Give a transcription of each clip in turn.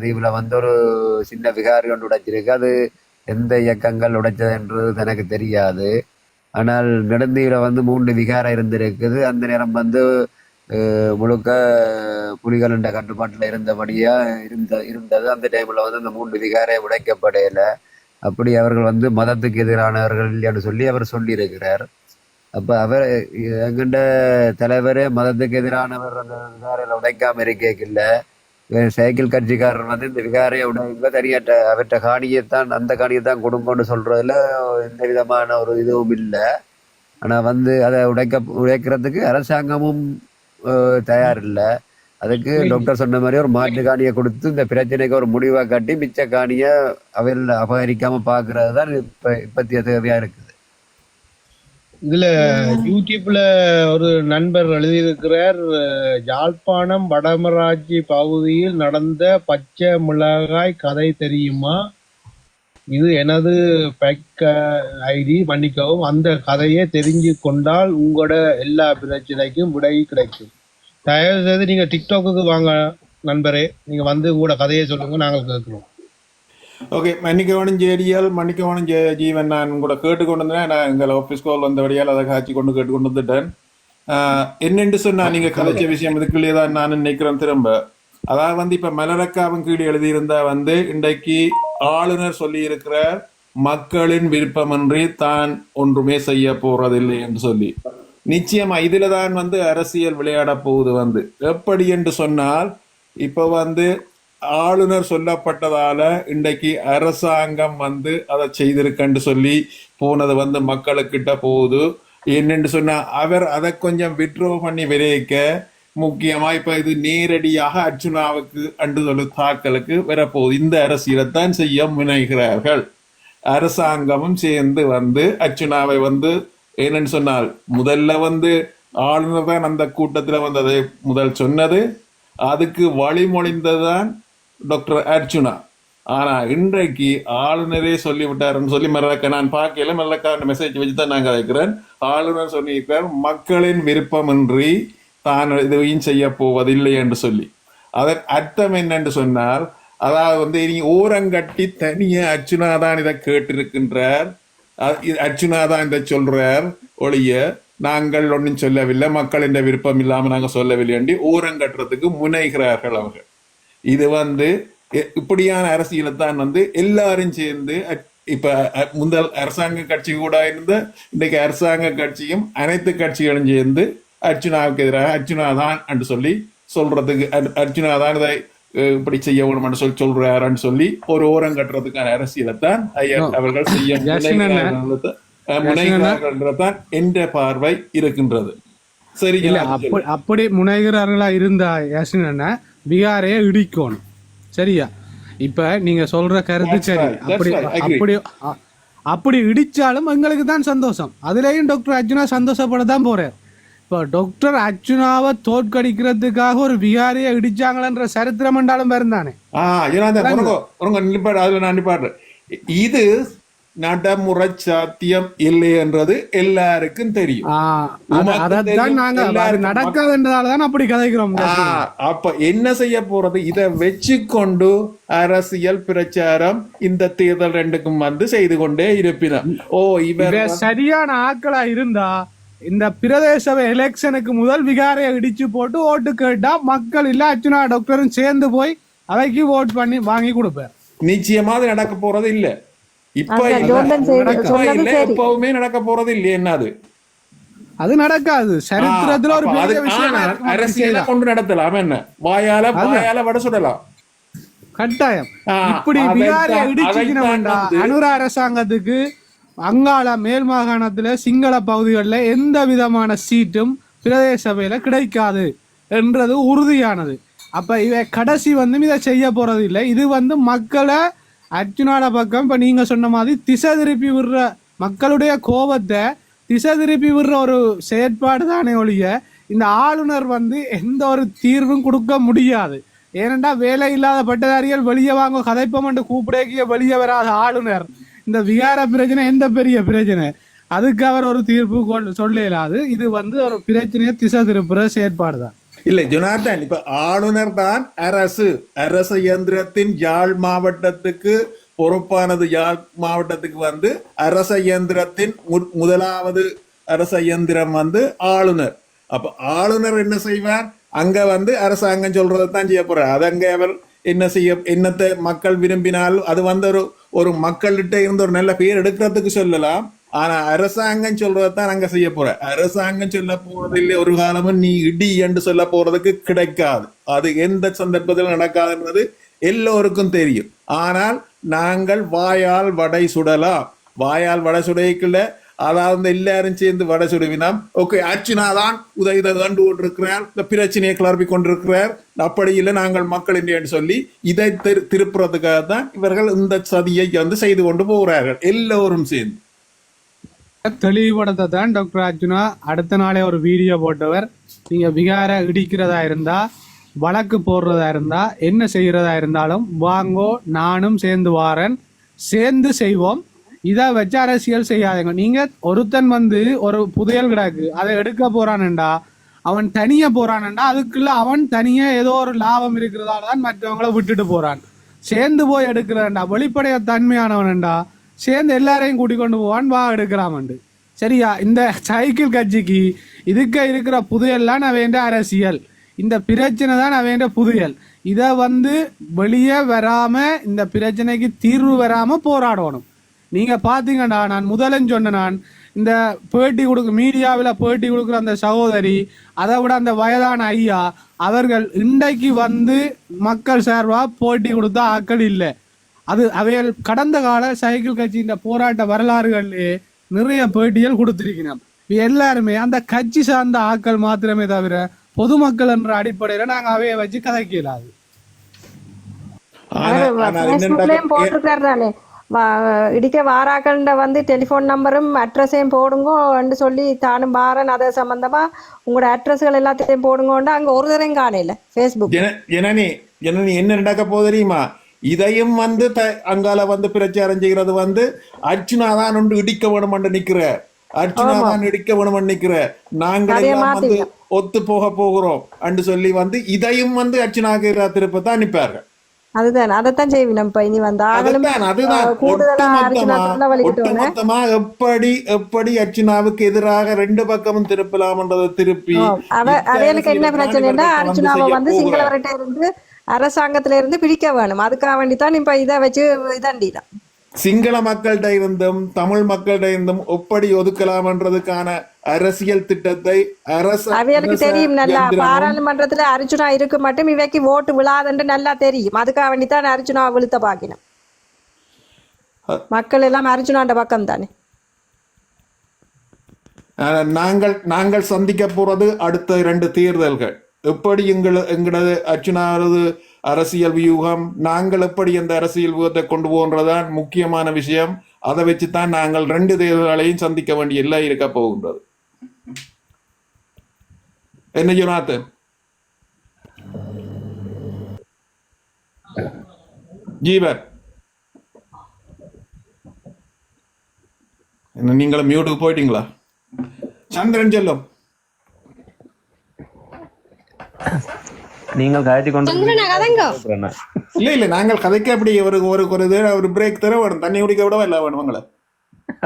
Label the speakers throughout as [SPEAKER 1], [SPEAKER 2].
[SPEAKER 1] தீவுல வந்து ஒரு சின்ன விகாரி ஒன்று உடைச்சிருக்கு. அது எந்த இயக்கங்கள் உடைச்சது என்று எனக்கு தெரியாது. ஆனால் நெடுந்தீவுல வந்து 3 விகாரம் இருந்திருக்குது. அந்த நேரம் வந்து முழுக்க புலிகள் என்ற கட்டுப்பாட்டில் இருந்தபடியா இருந்தது. அந்த டைம்ல வந்து அந்த 3 விகாரை உடைக்கப்படையில அப்படி அவர்கள் வந்து மதத்துக்கு எதிரானவர்கள் என்று சொல்லி அவர் சொல்லியிருக்கிறார். அப்ப அவர் எங்கிட்ட தலைவரே மதத்துக்கு எதிரானவர் அந்த விகாரையில உடைக்காம இருக்கல. சைக்கிள் கட்சிக்காரர் வந்து இந்த விகாரையை உடைக்க தனியாட்ட அவற்ற காணியைத்தான் அந்த காணியைத்தான் கொடுங்கன்னு சொல்றதுல எந்த விதமான ஒரு இதுவும் இல்லை. ஆனா வந்து அதை உடைக்கிறதுக்கு அரசாங்கமும் தயார் இல்லை. அதுக்கு டாக்டர் சொன்ன மாதிரி ஒரு மாட்டு காணியை கொடுத்து இந்த பிரச்சனைக்கு ஒரு முடிவை காட்டி மிச்ச காணியை அவையில் அபகரிக்காம பாக்குறது தான் இப்பத்திய தேவையா இருக்குது.
[SPEAKER 2] இதுல யூடியூப்ல ஒரு நண்பர் எழுதியிருக்கிறார், யாழ்ப்பாணம் வடமராட்சி பகுதியில் நடந்த பச்சை மிளகாய் கதை தெரியுமா? இது எனது பேக் ஐடி, மன்னிக்கவும். அந்த கதையை தெரிஞ்சு கொண்டால் உங்களோட எல்லா பிரச்சனைக்கும் விடை கிடைக்கும். தயவு செய்து நீங்க டிக்டாக்கு வாங்க நண்பரே, நீங்க வந்து உங்களோட கதையை சொல்லுங்க, நாங்கள் கேட்கிறோம்.
[SPEAKER 3] ஓகே, மன்னிக்கவனும் ஜேடிஎல், மன்னிக்கவனும் ஜீவன். நான் கூட கேட்டுக்கொண்டு வந்தேன். நான் எங்கள் ஆஃபீஸ் கால் வந்தபடியால் அதை காய்ச்சி கொண்டு கேட்டுக்கொண்டு வந்துட்டேன். என்னென்று சொன்னா நீங்க கதைச்ச விஷயம் இதுக்குள்ளேயே தான் நான் நினைக்கிறேன். திரும்ப அதாவது வந்து இப்ப மலரக்காவின் கீழே எழுதியிருந்தா வந்து இன்றைக்கு ஆளுநர் சொல்லி இருக்கிறார், மக்களின் விருப்பமின்றி தான் ஒன்றுமே செய்ய போறதில்லை என்று சொல்லி. நிச்சயமா இதுலதான் வந்து அரசியல் விளையாட போகுது. வந்து எப்படி என்று சொன்னால், இப்ப வந்து ஆளுநர் சொல்லப்பட்டதால இன்றைக்கு அரசாங்கம் வந்து அதை செய்திருக்கன்னு சொல்லி போனது வந்து மக்களுக்கிட்ட போகுது. என்னென்று சொன்னா அவர் அதை கொஞ்சம் விட்ரோ பண்ணி விளைவிக்க முக்கியமா இப்ப இது நேரடியாக அர்ச்சுனாவுக்கு அன்று சொல்லு தாக்கலுக்கு வரப்போகுது. இந்த அரசியலைத்தான் செய்ய முனைகிறார்கள். அரசாங்கமும் சேர்ந்து வந்து அர்ச்சுனாவை வந்து என்னன்னு சொன்னால், முதல்ல வந்து ஆளுநர் தான் அந்த கூட்டத்துல வந்து அதை முதல் சொன்னது. அதுக்கு வழிமொழிந்ததுதான் டாக்டர் அர்ச்சுனா. ஆனா இன்றைக்கு ஆளுநரே சொல்லிவிட்டாருன்னு சொல்லி மறக்க நான் பார்க்கல. மல்லக்கான மெசேஜ் வச்சுதான் நான் கதைக்கிறேன். ஆளுநர் சொல்லியிருக்கார், மக்களின் விருப்பமின்றி தான் இதையும் செய்ய போவதில்லை என்று சொல்லி. அதன் அர்த்தம் என்னென்று சொன்னால், அதாவது வந்து இனி ஓரங்கட்டி தனிய அர்ச்சுனா தான் இதை கேட்டிருக்கின்றார், அர்ச்சுனா தான் இதை சொல்றார் ஒழிய நாங்கள் ஒன்றும் சொல்லவில்லை, மக்கள் என்ற விருப்பம் இல்லாம நாங்க சொல்லவில்லை என்று ஓரங்கட்டுறதுக்கு முனைகிறார்கள் அவர்கள். இது வந்து இப்படியான அரசியலை தான் வந்து எல்லாரும் சேர்ந்து இப்ப முதல் அரசாங்க கட்சி கூட இருந்த இன்றைக்கு அரசாங்க கட்சியும் அனைத்து கட்சிகளும் சேர்ந்து அர்ச்சுனாவுக்கு எதிராக அர்ச்சுனா தான் என்று சொல்லி சொல்றதுக்கு, அர்ச்சுனா தான் இதை இப்படி செய்ய வேணும் என்று சொல்லி சொல்றாருன்னு சொல்லி ஒரு ஓரம் கட்டுறதுக்கான அரசியலை தான் அவர்கள் செய்ய முனைகிறார்கள் என்ற பார்வை இருக்கின்றது. சரி,
[SPEAKER 4] அப்படி முனைகிறார்களா இருந்தா யாசினா பீகாரையே இடிக்கணும். சரியா? இப்ப நீங்க சொல்ற கருத்து சரி. அப்படி இடிச்சாலும் எங்களுக்கு தான் சந்தோஷம். அதுலயும் டாக்டர் அர்ச்சுனா சந்தோஷப்பட தான் போறார். இப்போ டாக்டர் அர்ச்சுனாவை தோற்கடிக்கிறதுக்காக ஒரு விகாரியை இடிச்சாங்களன்ற சரித்திரம் என்றாலும் இருந்தானே.
[SPEAKER 3] இது நடைமுறை சாத்தியம் இல்லை என்றது எல்லாருக்கும் தெரியும்.
[SPEAKER 4] நடக்காதுன்றதாலதான் அப்படி கதைக்கிறோம்.
[SPEAKER 3] அப்ப என்ன செய்ய போறது? இதை வச்சு கொண்டு அரசியல் பிரச்சாரம் இந்த தேர்தல் ரெண்டுக்கும் வந்து செய்து கொண்டே இருப்பினார். இவர்
[SPEAKER 4] சரியான ஆட்களா இருந்தா இந்த பிரதேச எலெக்ஷனுக்கு முதல் விகாரையை இடிச்சு போட்டு ஓட்டு கேட்டா மக்கள் இல்ல அர்ச்சுனா டாக்டரும் சேர்ந்து போய் அவைக்கு ஓட் பண்ணி வாங்கி கொடுப்பார்.
[SPEAKER 3] நிச்சயமா அது நடக்க போறது இல்ல. எப்பவுமே நடக்க போறது இல்லையே. என்னது
[SPEAKER 4] அது நடக்காது. சரித்திரத்துல ஒரு
[SPEAKER 3] அரசியலை கொண்டு நடத்தலாம். என்ன வாயால வட சுடலாம்
[SPEAKER 4] கட்டாயம். இப்படி விகாரை இடிச்சுக்கினா அனுர அரசாங்கத்துக்கு அங்காள மேல் மாகாணத்துல சிங்கள பகுதிகளில் எந்த விதமான சீட்டும் பிரதேச சபையில கிடைக்காது என்றது உறுதியானது. அப்ப இவ கடைசி வந்து இதை செய்ய போறது இல்லை. இது வந்து மக்களை அர்ச்சுனாட பக்கம் இப்ப நீங்க சொன்ன மாதிரி திசை திருப்பி விடுற, மக்களுடைய கோபத்தை திசை திருப்பி விடுற ஒரு செயற்பாடு தானே ஒழிய இந்த ஆளுநர் வந்து எந்த ஒரு தீர்வும் கொடுக்க முடியாது. ஏனென்றா வேலை இல்லாத பட்டதாரிகள் வெளியே வாங்க கதைப்பம் என்று கூப்பிடக்கிய வெளியே வராத ஆளுநர் இந்த விகார பிரச்சனை எந்த பெரிய பிரச்சனை, அதுக்கு அவர் ஒரு தீர்ப்பு சொல்ல இயலாது. இது வந்து ஒரு பிரச்சனையை திசை திருப்புற செயற்பாடு தான்.
[SPEAKER 3] இல்ல ஜொனார்தான், இப்ப ஆளுநர் தான் அரச இயந்திரத்தின் யாழ் மாவட்டத்துக்கு பொறுப்பானது. யாழ் மாவட்டத்துக்கு வந்து அரச இயந்திரத்தின் முதலாவது அரச இயந்திரம் வந்து ஆளுநர். அப்ப ஆளுநர் என்ன செய்வார்? அங்க வந்து அரசாங்கம் சொல்றதான் செய்ய போறார். அது அங்க அவர் என்ன செய்ய, என்னத்தை மக்கள் விரும்பினாலும் அது வந்து ஒரு மக்கள்கிட்ட இருந்து ஒரு நல்ல பேர் எடுக்கிறதுக்கு சொல்லலாம். ஆனா அரசாங்கம் சொல்றதான் அங்க செய்ய போற. அரசாங்கம் சொல்ல போறது இல்லை ஒரு காலமும் நீ இடி என்று சொல்ல போறதுக்கு கிடைக்காது. அது எந்த சந்தர்ப்பத்தில் நடக்காதுன்றது எல்லோருக்கும் தெரியும். ஆனால் நாங்கள் வாயால் வடை சுடலாம். வாயால் வடை சுடைக்குள்ள அதாவது எல்லாரும் சேர்ந்து வடை சுடுவினாம். ஓகே, அர்ச்சனா தான் இதை கண்டு கொண்டிருக்கிறார், இந்த பிரச்சனையை கிளப்பி கொண்டிருக்கிறார், அப்படி இல்லை நாங்கள் மக்கள் என்று சொல்லி இதை திருப்புறதுக்காக தான் இவர்கள் இந்த சதியை வந்து செய்து கொண்டு போகிறார்கள் எல்லோரும் சேர்ந்து.
[SPEAKER 4] தெளிவுபடுத்த தான் டாக்டர் அர்ஜுனா அடுத்த நாளே ஒரு வீடியோ போட்டவர். நீங்க விகார இடிக்கிறதா இருந்தா, வழக்கு போடுறதா இருந்தா, என்ன செய்யறதா இருந்தாலும் வாங்கோ, நானும் சேர்ந்து வாரன், சேர்ந்து செய்வோம். இதை வச்சு அரசியல் செய்யாதீங்க. நீங்க ஒருத்தன் வந்து ஒரு புதையல் கிடக்கு அதை எடுக்க போறான்டா, அவன் தனியா போறான்டா, அதுக்குள்ள அவன் தனியா ஏதோ ஒரு லாபம் இருக்கிறதால தான் மற்றவங்கள விட்டுட்டு போறான். சேர்ந்து போய் எடுக்கிறேன்டா, வெளிப்படைய தன்மையானவன்டா, சேர்ந்து எல்லாரையும் கூட்டிக் கொண்டு போவான், வா எடுக்கலாமண்டு. சரியா? இந்த சைக்கிள் கட்சிக்கு இதுக்கு இருக்கிற புதையல்லாம் நான் வேண்ட அரசியல், இந்த பிரச்சனை தான் நான் வேண்ட புதையல். இதை வந்து வெளியே வராம, இந்த பிரச்சனைக்கு தீர்வு வராம போராடணும். நீங்க பாத்தீங்கன்னா, நான் முதலன்னு சொன்ன, நான் இந்த பேட்டி மீடியாவில் பேட்டி கொடுக்குற அந்த சகோதரி, அதை விட அந்த வயதான ஐயா அவர்கள் இன்றைக்கு வந்து மக்கள் சார்பா போட்டி கொடுத்த ஆக்கள் இல்லை. அது அவைகள் கடந்த கால சைக்கிள் கட்சியின் போராட்ட வரலாறுகளிலே நிறைய பேட்டிகள் கொடுத்திருக்கிறோம். எல்லாருமே அந்த கட்சி சார்ந்த ஆக்கள் மாத்திரமே தவிர பொதுமக்கள் என்ற அடிப்படையில நாங்க அவைய வச்சு கதைக்கலாது.
[SPEAKER 5] போட்டிருக்காரு இடிக்க வாராக்கள்ட வந்து டெலிஃபோன் நம்பரும் அட்ரஸையும் போடுங்கன்னு சொல்லி தானும் பாரன். அதை சம்பந்தமா உங்களோட அட்ரஸ்கள் எல்லாத்தையும் போடுங்கன்னு அங்க ஒரு தரையும் காணையில ஃபேஸ்புக்.
[SPEAKER 3] ஜனனி என்ன நடக்க போகுது தெரியுமா? இதையும் வந்து அங்கால வந்து பிரச்சாரம் செய்கிறது வந்து அர்ச்சனா தான் ஒன்று இடிக்க வேணும் என்று நிக்கிற, அர்ச்சனா தான் இடிக்க வேணும் என்று நிக்கிற, நாங்கள் எல்லாம் வந்து ஒத்து போகிறோம் என்று சொல்லி வந்து இதையும் வந்து அர்ச்சனாக்கு திருப்பத்தான் நிற்பார்கள்.
[SPEAKER 5] அதுதான் அதைத்தான் செய்வோம். இப்ப இனி வந்த
[SPEAKER 3] ஒட்டுமொத்தமா எப்படி அர்ச்சனாவுக்கு எதிராக ரெண்டு பக்கமும் திருப்பலாம்ன்றதை திருப்பி
[SPEAKER 5] அவைகளுக்கு என்ன பிரச்சனைன்னா, அர்ச்சனாவை வந்து சிங்களவர்கிட்ட இருந்து அரசாங்கத்தில இருந்து பிரிக்க வேணும். அதுக்காக வேண்டித்தான் இப்ப இதை வச்சு இதாண்டிதான்
[SPEAKER 3] சிங்கள மக்கள்கிட்ட இருந்தும் தமிழ் மக்கள்கிட்ட இருந்தும் எப்படி ஒதுக்கலாம்ன்றதுக்கான அரசியல் திட்டத்தை
[SPEAKER 5] அவைகளுக்கு தெரியும். நல்லா பாராளுமன்றத்துல அர்ச்சனா இருக்கு மட்டும் இவைக்கு ஓட்டு விழாதுன்னு நல்லா தெரியும். அதுக்காக வேண்டித்தான் அர்ச்சனா விழுத்த பாக்கினோம். மக்கள் எல்லாம் அர்ச்சனாண்ட பக்கம் தானே.
[SPEAKER 3] நாங்கள் சந்திக்க போறது அடுத்த 2 தேர்தல்கள். எப்படி எங்களது அர்ச்சனாவது அரசியல் வியூகம், நாங்கள் எப்படி அந்த அரசியல் வியூகத்தை கொண்டு போன்றதான் முக்கியமான விஷயம். அதை வச்சுதான் நாங்கள் 2 தேர்தல்களையும் சந்திக்க வேண்டிய எல்லாம் இருக்க போகின்றது. என்ன ஜொனாத்தன்? ஜீவன் நீங்களும் மியூட்டுக்கு போயிட்டீங்களா? சந்திரன் செல்லும்
[SPEAKER 6] நீங்கள் கதைச்சு கொண்டு
[SPEAKER 3] இல்ல நாங்கள் கதைக்க அப்படி ஒரு பிரேக் தர வேணும், தண்ணி குடிக்க விட இல்ல வேணுங்களா?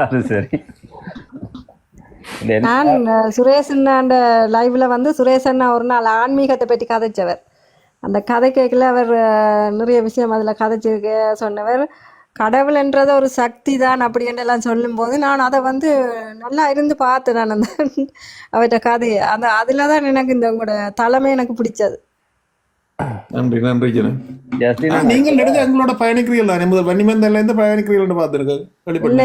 [SPEAKER 6] அது சரி.
[SPEAKER 5] நான் சுரேஷ் அண்ணாண்ட லைவ்ல வந்து சுரேஷ் அண்ணா ஒரு நாள் ஆன்மீகத்தை பற்றி கதைச்சவர். அந்த கதை கேட்கல அவர் நிறைய விஷயம் அதுல கதைச்சிருக்க சொன்னவர். கடவுள் என்றது ஒரு சக்தி தான் அப்படின்னு எல்லாம் சொல்லும் போது நான் அதை வந்து நல்லா இருந்து பார்த்தேன். நான் அந்த அவர்கிட்ட கதையை அதுல தான் எனக்கு இந்த உங்களோட தலைமை எனக்கு பிடிச்சது.
[SPEAKER 3] நன்றி நன்றி ஜன. நீங்கள் எடுத்து எங்களோட பயணிக்கிறீர்கள் தானே? முதல் வன்னிமந்தல்ல இருந்து பயணிக்கிறீர்கள் பார்த்துருக்கு.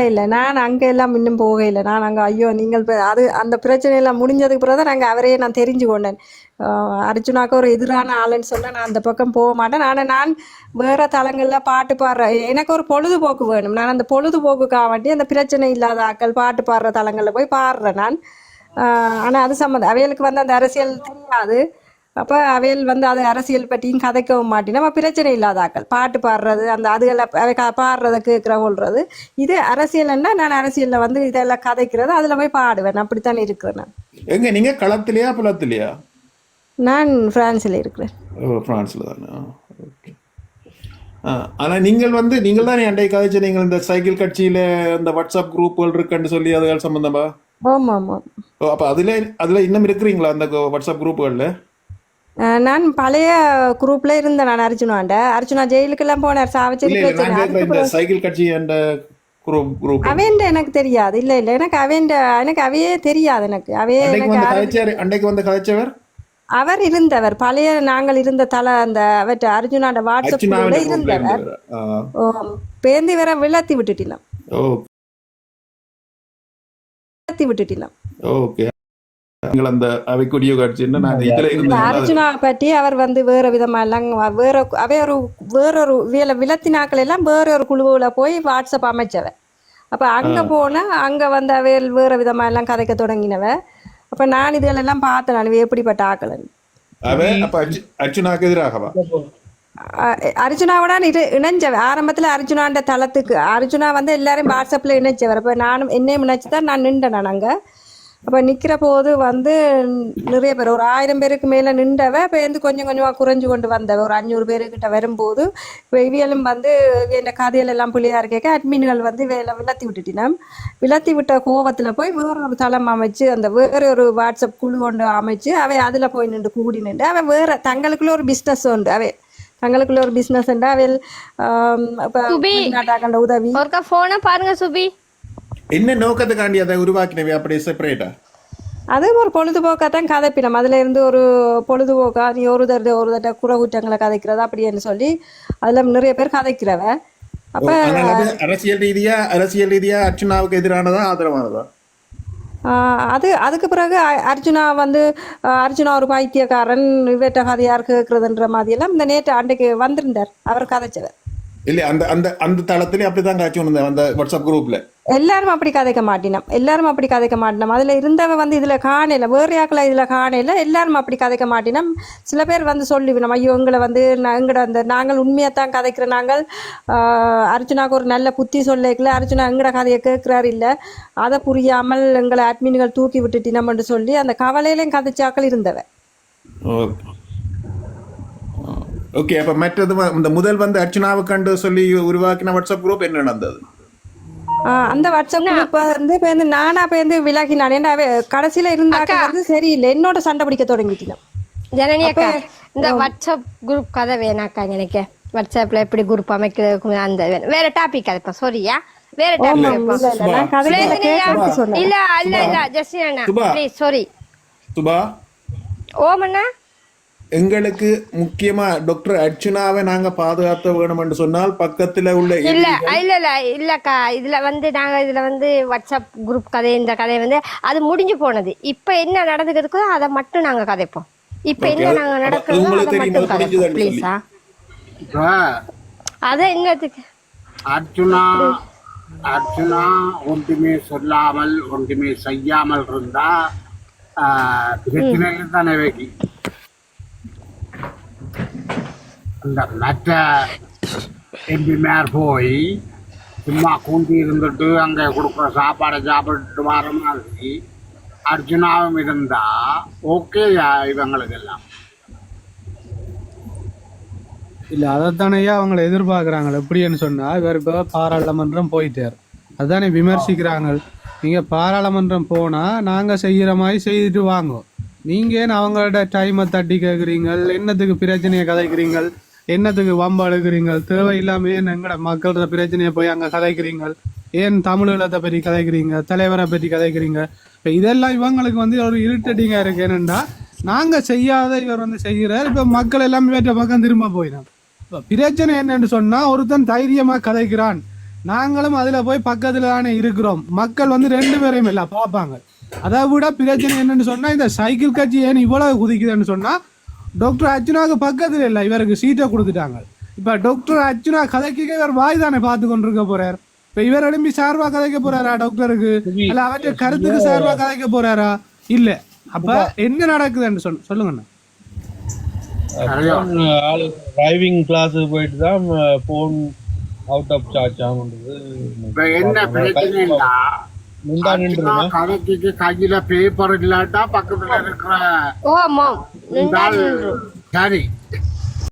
[SPEAKER 5] இல்ல நான் அங்க எல்லாம் இன்னும் போகல. நான் அங்க ஐயோ நீங்கள் அது அந்த பிரச்சனை எல்லாம் முடிஞ்சதுக்கு பிறகு நாங்க அவரையே நான் தெரிஞ்சு கொண்டேன். அர்ச்சனாக்கு ஒரு எதிரான ஆளுன்னு சொன்னா நான் அந்த பக்கம் போக மாட்டேன். நான் வேற தளங்கள்ல பாட்டு பாடுறேன். எனக்கு ஒரு பொழுதுபோக்கு வேணும். நான் அந்த பொழுதுபோக்குக்காக வேண்டி அந்த பிரச்சனை இல்லாத ஆக்கள் பாட்டு பாடுற தளங்கள்ல போய் பாடுறேன் நான். ஆனா அது சம்மந்தம் அவைகளுக்கு வந்து அந்த அரசியல் தெரியாது. அப்போ அவையில் வந்து அது அரசியல் பற்றியும் கதைக்கவும் மாட்டேன். நம்ம பிரச்சனை இல்லாதாக்கள் பாட்டு பாடுறது அந்த அதுகளை அவை பாடுறதை கேட்குற கொள்றது. இது அரசியல்னா நான் அரசியலில் வந்து இதெல்லாம் கதைக்கிறது அதில் போய் பாடுவேன். அப்படித்தானே இருக்கிறேன் நான்.
[SPEAKER 3] எங்க நீங்க களத்திலையா புலத்திலையா?
[SPEAKER 5] நான் பிரான்சில் இருக்கிறேன்.
[SPEAKER 3] ஓ பிரான்ஸில் தானே. ஓகே. ஆனால் நீங்கள் தானே அண்டை கதைச்சு நீங்கள் இந்த சைக்கிள் கட்சியில் இந்த வாட்ஸ்அப் குரூப்புகள் இருக்குன்னு சொல்லி அதுகள் சம்மந்தமா?
[SPEAKER 5] ஆமாம் ஆமாம்.
[SPEAKER 3] ஓ அப்போ அதில் இன்னும் இருக்கிறீங்களா அந்த வாட்ஸ்அப் குரூப்புகளில்?
[SPEAKER 5] நான் பழைய குரூப்ல இருந்தேன். நான் அர்ஜுனா ஜெயிலுக்கெல்லாம் போனார் சாவச்சேரி
[SPEAKER 3] இல்லை நான் கேட்குறேன் இந்த
[SPEAKER 5] பிரச்சனை.
[SPEAKER 3] சைக்கிள் கட்சி என்ற குரூப்
[SPEAKER 5] அவேண்ட எனக்கு தெரியாது. இல்ல இல்ல எனக்கு அவையே தெரியாது.
[SPEAKER 3] அன்னைக்கு வந்து கதைச்சவர்
[SPEAKER 5] அவர் இருந்தவர் பழைய நாங்கள் இருந்த அந்த அவற்றை அர்ஜுனாண்ட வாட்ஸ்அப் குரூப்ல இருந்தவர். பேந்தி வேற விளத்தி விட்டுட்டிலாம்.
[SPEAKER 3] ஓகே. நீங்கள் அந்த அவைக்குரிய காட்சி என்ன நான் இதுல இருந்தேன்.
[SPEAKER 5] அர்ஜுனா பற்றி அவர் வந்து வேற விதமா எல்லாம் வேறொரு விளத்தினாக்கள் எல்லாம் வேறொரு குழுவுல போய் வாட்ஸ்அப் அமைச்சவ. அப்ப அங்க போன அங்க வந்து அவையல் வேற விதமா எல்லாம் கதைக்க தொடங்கினவ. அப்ப நான் இதெல்லாம் பார்த்தேன். நான் எப்படிப்பட்ட ஆக்கலன்
[SPEAKER 3] அர்ஜுனாக்கு எதிராகவா?
[SPEAKER 5] அர்ஜுனாவோட இணைஞ்சவர் ஆரம்பத்துல. அர்ஜுனாண்ட தளத்துக்கு அர்ஜுனா வந்து எல்லாரும் வாட்ஸ்அப்ல இணைச்சவர். அப்ப நானும் என்னையும் இணைச்சுதான் நான் நின்றேன். நான் அங்க அப்போ நிற்கிற போது வந்து நிறைய பேர் ஒரு 1000 பேருக்கு மேலே நின்றவ. இப்போ வந்து கொஞ்சம் கொஞ்சமாக குறைஞ்சு கொண்டு வந்தவ ஒரு 500 பேருக்கிட்ட வரும்போது இப்போ இவியலும் வந்து இந்த கதையில் எல்லாம் பிள்ளையார் கேட்க அட்மின்கள் வந்து விளத்தி விட்டுட்டினோம். விளத்தி விட்ட கோவத்தில் போய் வேறொரு தளம் அமைச்சு அந்த வேறொரு வாட்ஸ்அப் குழு கொண்டு அமைச்சு அவை அதில் போய் நின்று கூடி நின்று அவன் வேற தங்களுக்குள்ள ஒரு பிஸ்னஸ் உண்டு. தங்களுக்குள்ள ஒரு பிஸ்னஸ் உண்டு. அவையில் நாட்டாக்கண்ட உதவி
[SPEAKER 7] ஒருக்கா போனை பாருங்க சுபி.
[SPEAKER 3] என்ன நோக்கத்துக்காண்டி அதை உருவாக்கினவே அப்படி செப்பரேட்டா?
[SPEAKER 5] அது ஒரு பொழுதுபோக்காத்தான் கதைப்பினம். அதுல இருந்து ஒரு பொழுதுபோக்கா நீ ஒரு தட்ட குறகுற்றங்களை கதைக்கிறது அப்படின்னு சொல்லி அதுல நிறைய பேர் கதைக்கிறவ. அப்ப
[SPEAKER 3] அரசியல் ரீதியா அர்ஜுனாவுக்கு எதிரானதா ஆதரவானதா?
[SPEAKER 5] அதுக்கு பிறகு அர்ஜுனா ஒரு பைத்தியக்காரன் இவற்ற கதையார் கேட்கறதுன்ற மாதிரி எல்லாம் இந்த நேற்று அன்றைக்கு வந்திருந்தார் அவர் கதைச்சவர்.
[SPEAKER 3] இல்ல அந்த தளத்திலே அப்படிதான் காட்சி ஒன்று அந்த வாட்ஸ்அப் குரூப்ல
[SPEAKER 5] எல்லாரும் அப்படி கதைக்க மாட்டினோம். அதுல இருந்தவ வந்து இதுல காணையில வேற யாக்களை இதுல காணையில எல்லாரும் அப்படி கதைக்க மாட்டினோம். சில பேர் வந்து சொல்லிவிடும் ஐயோ எங்களை வந்து நாங்கள் உண்மையத்தான் கதைக்கிற நாங்கள் அர்ஜுனாவுக்கு ஒரு நல்ல புத்தி சொல்லிக்கல அர்ஜுனா எங்கட கதையை கேட்கிறாரு இல்ல அதை புரியாமல் எங்களை அட்மின்கள் தூக்கி விட்டுட்டினோம்னு சொல்லி அந்த கவலையிலையும் கதைச்சாக்கள் இருந்தவ.
[SPEAKER 3] ஓகே. அப்ப மற்றது இந்த முதல் வந்து அர்ச்சனாவை கண்டு சொல்லி உருவாக்கின வாட்ஸ்அப் குரூப் என்ன நடந்தது?
[SPEAKER 5] அந்த வாட்ஸ்அப் குரூப் வந்து இப்போ வந்து நானா வந்து விலகினான். ஏன்னா கடைசியில இருந்தாக்க வந்து சரியில்லை என்னோட சண்டை பிடிக்க தொடங்கிட்டேன்.
[SPEAKER 7] ஜனனி அக்கா இந்த வாட்ஸ்அப் குரூப் கதை வேணாக்கா எனக்கு. வாட்ஸ்அப்ல எப்படி குரூப் அமைக்கிறது அந்த வேற டாபிக் அது இப்ப சரியா வேற டாபிக் இல்ல இல்ல இல்ல ஜஸ்டினா ப்ளீஸ் சாரி
[SPEAKER 3] சுபா.
[SPEAKER 7] ஓமண்ணா
[SPEAKER 3] எங்களுக்கு முக்கியமா டாக்டர் அர்ச்சனாவை நாங்க பாதுகாத்த வேணும் என்று சொன்னால் பக்கத்துல உள்ள
[SPEAKER 7] இல்லக்கா இதுல வந்து நாங்க இதுல வந்து வாட்ஸ்அப் குரூப் கதை இந்த கதை வந்து அது முடிஞ்சு போனது. இப்ப என்ன நடந்துக்கிறதுக்கோ அதை மட்டும் நாங்க கதைப்போம். இப்ப என்ன நாங்க நடக்கிறதோ அதை மட்டும் கதைப்போம் ப்ளீஸா. அத என்னத்துக்கு
[SPEAKER 8] அர்ஜுனா ஒன்றுமே சொல்லாமல் ஒன்றுமே செய்யாமல் இருந்தா பிரச்சனை தானே வைக்கி. அந்த மற்ற எம்பிமார் போய் சும்மா கூண்டி இருந்துட்டு அங்கே கொடுக்குற சாப்பாடை சாப்பிட்டு வர மாதிரி அர்ஜுனாவும் இருந்தா ஓகே இவங்களுக்கு எல்லாம்
[SPEAKER 4] இல்லை. அதைத்தானையா அவங்களை எதிர்பார்க்குறாங்க. எப்படின்னு சொன்னால் இவர் இப்போ பாராளுமன்றம் போயிட்டார் அதுதானே விமர்சிக்கிறாங்க. நீங்கள் பாராளுமன்றம் போனால் நாங்கள் செய்கிற மாதிரி செய்துட்டு வாங்கோ. நீங்கள் ஏன் அவங்களோட டைமை தட்டி கேட்குறீங்க? என்னத்துக்கு பிரச்சனையை கதைக்கிறீங்க? என்னத்துக்கு வம்பு அழுகிறீங்க? தேவையில்லாமல் ஏன் எங்களோட மக்களோட பிரச்சனையை போய் அங்கே கதைக்கிறீங்க? ஏன் தமிழீழத்தை பற்றி கதைக்கிறீங்க? தலைவரை பற்றி கதைக்கிறீங்க? இப்போ இதெல்லாம் இவங்களுக்கு வந்து ஒரு இரிட்டேட்டிங்காக இருக்கு. ஏனென்றா நாங்கள் செய்யாத இவர் வந்து செய்கிறார். இப்போ மக்கள் எல்லாம் வேற்ற பக்கம் திரும்ப போயிடும். இப்போ பிரச்சனை என்னன்னு சொன்னால் ஒருத்தன் தைரியமாக கதைக்கிறான். நாங்களும் அதில் போய் பக்கத்தில் தானே இருக்கிறோம். மக்கள் வந்து 2 பேரையும் எல்லாம் பார்ப்பாங்க. அதை விட பிரச்சனை என்னன்னு சொன்னால் இந்த சைக்கிள் கட்சி ஏன் இவ்வளவு குதிக்குதுன்னு சொன்னால் டாக்டர் அர்ஜுனாவுக்கு பக்கத்தில் இல்லை இவருக்கு சீட்டை கொடுத்துட்டாங்க. இப்போ டாக்டர் அர்ஜுனா கதைக்க இவர் வாய் தானே பார்த்து கொண்டிருக்க போறார். இப்போ இவர் எழும்பி சார்பா கதைக்க போறாரா டாக்டருக்கு? இல்ல அவற்றை கருத்துக்கு சார்பா கதைக்க போறாரா? இல்ல. அப்ப என்ன நடக்குதுன்னு சொல்லுங்கண்ணா.
[SPEAKER 2] டிரைவிங் கிளாஸுக்கு போயிட்டு தான் போன் அவுட் ஆஃப் சார்ஜ் ஆகுன்றது.
[SPEAKER 8] என்ன பிரச்சனைனா
[SPEAKER 2] முந்தா நின்றுமா
[SPEAKER 8] கதைக்கு கையில பேப்பர் இல்லாட்டா பக்கத்துல இருக்கிற
[SPEAKER 7] ஓ ஆமாம்
[SPEAKER 8] இந்த ஆள் சரி